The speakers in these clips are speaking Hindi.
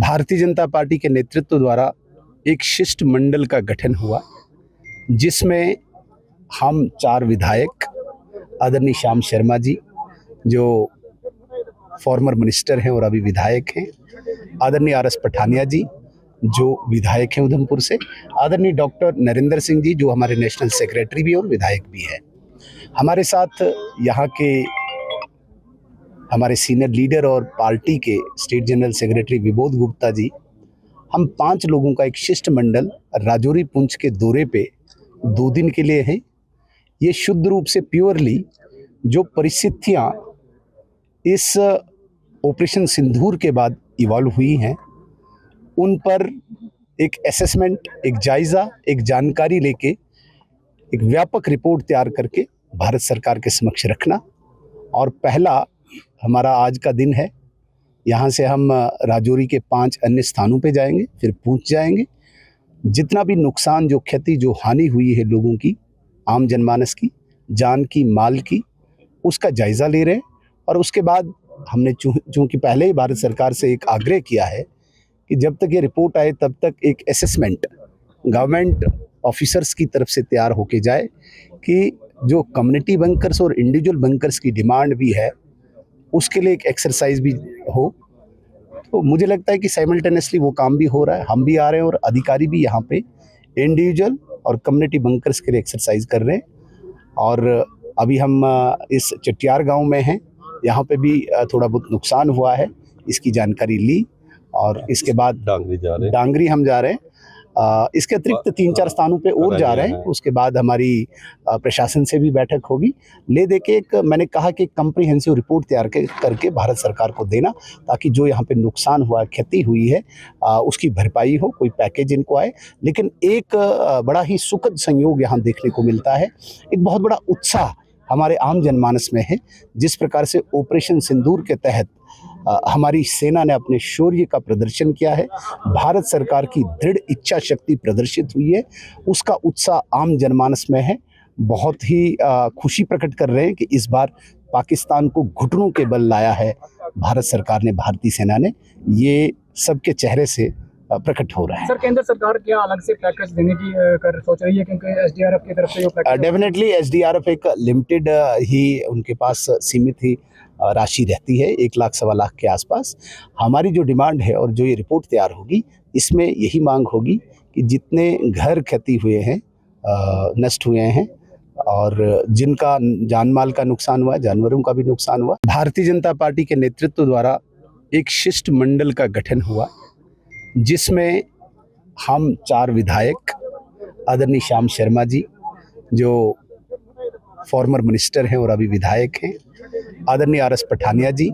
भारतीय जनता पार्टी के नेतृत्व द्वारा एक शिष्टमंडल का गठन हुआ, जिसमें हम 4 विधायक, आदरणीय श्याम शर्मा जी जो फॉर्मर मिनिस्टर हैं और अभी विधायक हैं, आदरणीय आर.एस. पठानिया जी जो विधायक हैं उधमपुर से, आदरणीय डॉक्टर नरेंद्र सिंह जी जो हमारे नेशनल सेक्रेटरी भी और विधायक भी हैं। हमारे साथ यहाँ के हमारे सीनियर लीडर और पार्टी के state general secretary Vibodh Gupta ji, हम 5 लोगों का एक शिष्टमंडल राजौरी पुंछ के दौरे पे 2 दिन के लिए है। ये शुद्ध रूप से प्योरली जो परिस्थितियाँ इस ऑपरेशन सिंदूर के बाद इवॉल्व हुई हैं, उन पर एक असेसमेंट, एक जायज़ा, एक जानकारी लेके एक व्यापक रिपोर्ट तैयार करके भारत सरकार के समक्ष रखना। और पहला हमारा आज का दिन है। यहाँ से हम राजौरी के 5 अन्य स्थानों पे जाएंगे, फिर पुंछ जाएंगे। जितना भी नुकसान, जो क्षति, जो हानि हुई है लोगों की, आम जनमानस की, जान की, माल की, उसका जायज़ा ले रहे हैं। और उसके बाद हमने चूँकि पहले ही भारत सरकार से एक आग्रह किया है कि जब तक ये रिपोर्ट आए तब तक एक असेसमेंट गवर्नमेंट ऑफिसर्स की तरफ से तैयार होके जाए कि जो कम्युनिटी बंकर्स और इंडिविजुअल बंकर्स की डिमांड भी है, उसके लिए एक एक्सरसाइज भी हो। तो मुझे लगता है कि साइमल्टेनियसली वो काम भी हो रहा है, हम भी आ रहे हैं और अधिकारी भी यहाँ पे इंडिविजुअल और कम्युनिटी बंकर्स के लिए एक्सरसाइज कर रहे हैं। और अभी हम इस चटियार गांव में हैं, यहाँ पे भी थोड़ा बहुत नुकसान हुआ है, इसकी जानकारी ली और इसके बाद डांगरी हम जा रहे हैं। इसके अतिरिक्त 3-4 स्थानों पे और जा रहे हैं। उसके बाद हमारी प्रशासन से भी बैठक होगी, ले दे के एक, मैंने कहा कि कम्प्रिहेंसिव रिपोर्ट तैयार करके भारत सरकार को देना, ताकि जो यहाँ पे नुकसान हुआ, क्षति हुई है, उसकी भरपाई हो, कोई पैकेज इनको आए। लेकिन एक बड़ा ही सुखद संयोग यहाँ देखने को मिलता है, एक बहुत बड़ा उत्साह हमारे आम जनमानस में है। जिस प्रकार से ऑपरेशन सिंदूर के तहत हमारी सेना ने अपने शौर्य का प्रदर्शन किया है, भारत सरकार की दृढ़ इच्छा शक्ति प्रदर्शित हुई है, उसका उत्साह आम जनमानस में है। बहुत ही खुशी प्रकट कर रहे हैं कि इस बार पाकिस्तान को घुटनों के बल लाया है भारत सरकार ने, भारतीय सेना ने। ये सबके चेहरे से प्रकट हो रहा है। सर, केंद्र सरकार क्या अलग से पैकेज देने की कर सोच रही है, क्योंकि एसडीआरएफ की तरफ से जो पैकेज डेफिनेटली एसडीआरएफ एक लिमिटेड ही, उनके पास सीमित ही राशि रहती है, 1 लाख 1.25 लाख के आसपास। हमारी जो डिमांड है और जो ये रिपोर्ट तैयार होगी, इसमें यही मांग होगी कि जितने घर क्षति हुए हैं, नष्ट हुए हैं और जिनका जान माल का नुकसान हुआ, जानवरों का भी नुकसान हुआ, भारतीय जनता पार्टी के नेतृत्व द्वारा एक शिष्टमंडल का गठन हुआ, जिसमें हम 4 विधायक, आदरणीय श्याम शर्मा जी जो फॉर्मर मिनिस्टर हैं और अभी विधायक हैं, आदरणीय आर.एस. पठानिया जी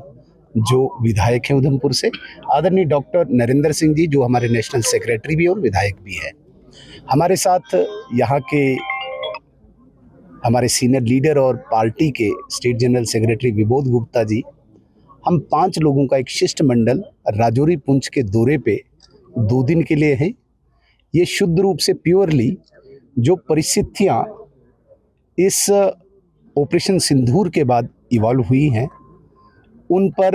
जो विधायक हैं उधमपुर से, आदरणीय डॉक्टर नरेंद्र सिंह जी जो हमारे नेशनल सेक्रेटरी भी और विधायक भी हैं। हमारे साथ यहाँ के हमारे सीनियर लीडर और पार्टी के state general secretary Vibodh Gupta ji, हम 5 लोगों का एक शिष्टमंडल राजौरी पुंछ के दौरे पे 2 दिन के लिए है। ये शुद्ध रूप से प्योरली जो परिस्थितियाँ इस ऑपरेशन सिंदूर के बाद इवॉल्व हुई हैं, उन पर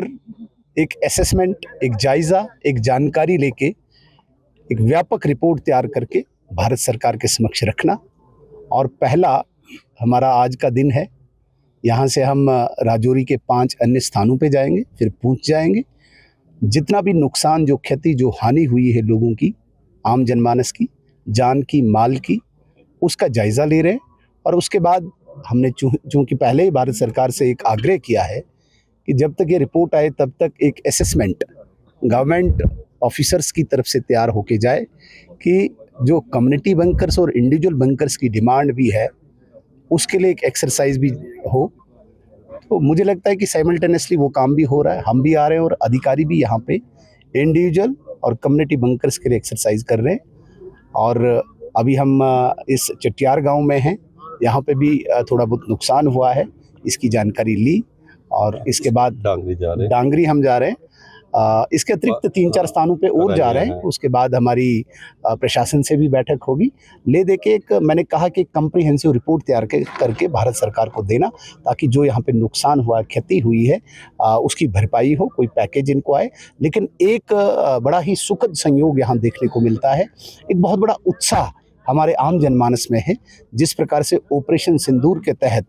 एक असेसमेंट, एक जायज़ा, एक जानकारी लेके एक व्यापक रिपोर्ट तैयार करके भारत सरकार के समक्ष रखना। और पहला हमारा आज का दिन है। यहाँ से हम राजौरी के 5 अन्य स्थानों पे जाएंगे, फिर पुंछ जाएंगे। जितना भी नुकसान, जो क्षति, जो हानि हुई है लोगों की, आम जनमानस की, जान की, माल की, उसका जायज़ा ले रहे हैं। और उसके बाद हमने चूँकि पहले ही भारत सरकार से एक आग्रह किया है कि जब तक ये रिपोर्ट आए तब तक एक असेसमेंट गवर्नमेंट ऑफिसर्स की तरफ से तैयार होके जाए कि जो कम्युनिटी बंकर्स और इंडिविजुअल बंकर्स की डिमांड भी है, उसके लिए एक एक्सरसाइज भी हो। तो मुझे लगता है कि साइमल्टेनियसली वो काम भी हो रहा है, हम भी आ रहे हैं और अधिकारी भी यहाँ पे इंडिविजुअल और कम्युनिटी बंकर्स के लिए एक्सरसाइज कर रहे हैं। और अभी हम इस चटियार गांव में हैं, यहाँ पे भी थोड़ा बहुत नुकसान हुआ है, इसकी जानकारी ली और इसके बाद डांगरी हम जा रहे हैं। इसके अतिरिक्त 3-4 स्थानों पे और जा रहे हैं। उसके बाद हमारी प्रशासन से भी बैठक होगी। ले दे के एक मैंने कहा कि कम्प्रिहेंसिव रिपोर्ट तैयार करके भारत सरकार को देना, ताकि जो यहाँ पे नुकसान हुआ, क्षति हुई है, उसकी भरपाई हो, कोई पैकेज इनको आए। लेकिन एक बड़ा ही सुखद संयोग यहाँ देखने को मिलता है। एक बहुत बड़ा उत्साह हमारे आम जनमानस में है। जिस प्रकार से ऑपरेशन सिंदूर के तहत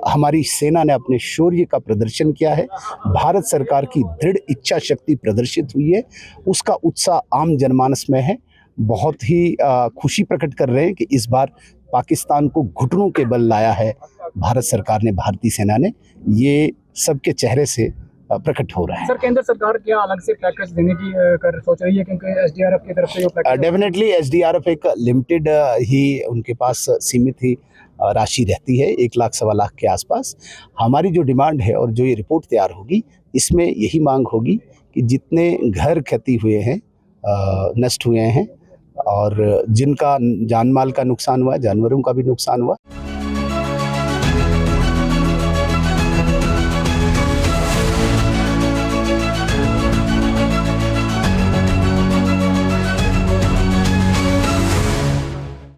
हमारी सेना ने अपने शौर्य का प्रदर्शन किया है, भारत सरकार की दृढ़ इच्छा शक्ति प्रदर्शित हुई है, उसका उत्साह आम जनमानस में है। बहुत ही खुशी प्रकट कर रहे हैं कि इस बार पाकिस्तान को घुटनों के बल लाया है भारत सरकार ने, भारतीय सेना ने। ये सबके चेहरे से प्रकट हो रहा है। सर, केंद्र सरकार क्या अलग से पैकेज देने की कर सोच रही है, क्योंकि एसडीआरएफ की तरफ से जो पैकेज डेफिनेटली एसडीआरएफ एक लिमिटेड ही उनके पास सीमित ही राशि रहती है, 1 लाख सवा लाख के आसपास। हमारी जो डिमांड है और जो ये रिपोर्ट तैयार होगी, इसमें यही मांग होगी कि जितने घर क्षति हुए हैं, नष्ट हुए हैं, और जिनका जान माल का नुकसान हुआ, जानवरों का भी नुकसान हुआ,